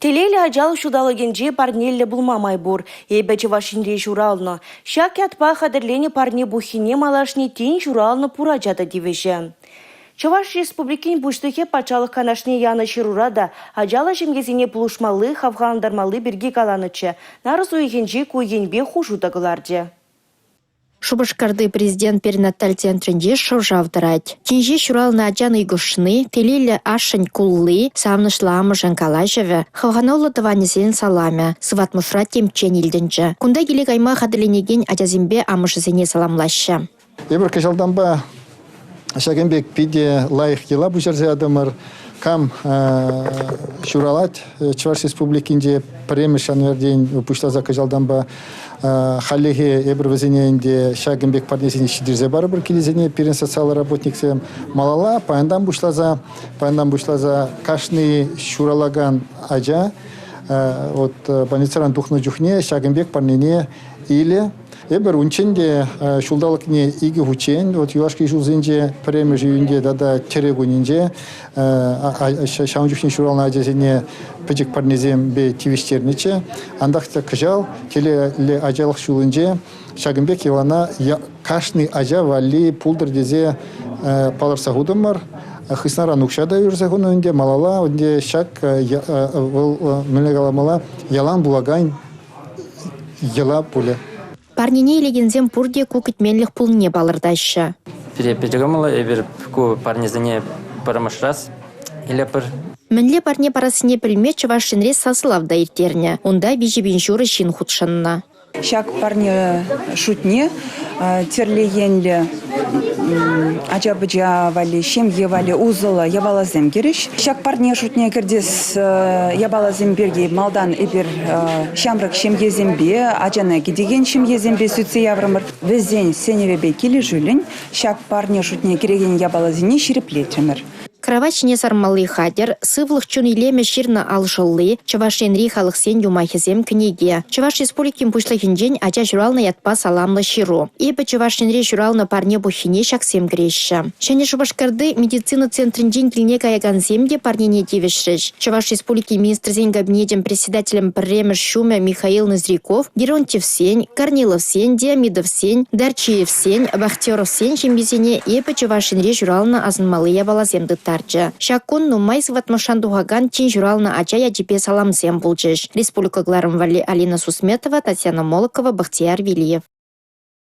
Телелі ажал шудалыгенже парнелі булмамай бур. Ебәчі вашинре журалны. Шак ятпа қадірлені парне бухине малашне тен журалны пура жады девеші. Чуваш республикин буштыхе пачалық канашне яны шырурада ажалы жемгезіне пулушмалы, хавғандармалы бірге каланычы. Нарыз ойгенже көйгенбе хужудағыларды. Шубашкарды президент перинаталь центрінде шыржавдырать. Тенже шуралны аджан игушны, телелі ашын куллы, самнышламы жанкалажеве, хавғанолы тыванезен саламя, сыватмышра темчен елдінжі. Кунда келек айма қадыленеген аджазимбе амышызене саламлашы. Ебір кешалданба шагенбек пиде лайық ела бұл жерде адамыр, кам шуралать Чуваш республикинде премеш анверден пуштаза кешалданба халлеге ебір везенеінде шагенбек парнезіне шидірзе бары бір келезене перен социал работниксе малала паяндан бушлаза кашны шуралаган ажа от баницаран духны жухне шагенбек парнене или ебір унченде шулдалыкне иги хучен вот юашки жулзенже премеш юнде дада терегунинже шаун жухне шурална ажазене печек парнезем бе тивиштерниче андақта кыжал келе ажалық шулынже Шагенбек елана кашны ажа вали пулдыр дезе паларса худымар хыснара нукшада юрзе хунунде малала онде шак мелегаламала ялан булагайн ела пуле. Парнине елегензем пурде кукытменлік пулне балырдайшы. Перепетегамала эбир ку парнезіне парамашрас или пар. Мінле парне парасыне пілме Чувашинре сасылавда иртерне. Онда бежебен журы шин худшынна. Шак парне шутне, терлегенле ажабыжа вали, шемге вали узыла ябалазем кереш. Шак парне шутне кердес ябалазем берге малдан эбир шамрак шемгезембе, ажана кедеген шемгезембе сүтсе яврымыр. Везен сеневебе келі жүлін, шак парне шутне кереген ябалазене ширеплетремір. Кравачне сармалы хадер, сывлых чун илеме ширна алжылы, Чувашинри халықсен юмахизем книге. Чуваш республикин пушлахинжен ача журална ятпа саламлы ширу. Ибо Чувашинри журална парне бухине шаксем греща. Шане Шубашкарды медицина центринжен килне каяганземде парнене девешреш. Чуваш республики министрзен кабинетем председателем премеш шуме Михаил Нозряков, Геронтьев сень, Корнилов сень, Диамидов сень, Дарчиев сень, Бахтеров сень, Шембезене, ибо Чувашинри журална азынмалы ябалаземды Шакун нумайс ватмашан дугаган чин журална ачая джипе салам сем булчеш. Республика Гларым Вали Алина Сусметова, Татьяна Молокова, Бахтияр Вилиев.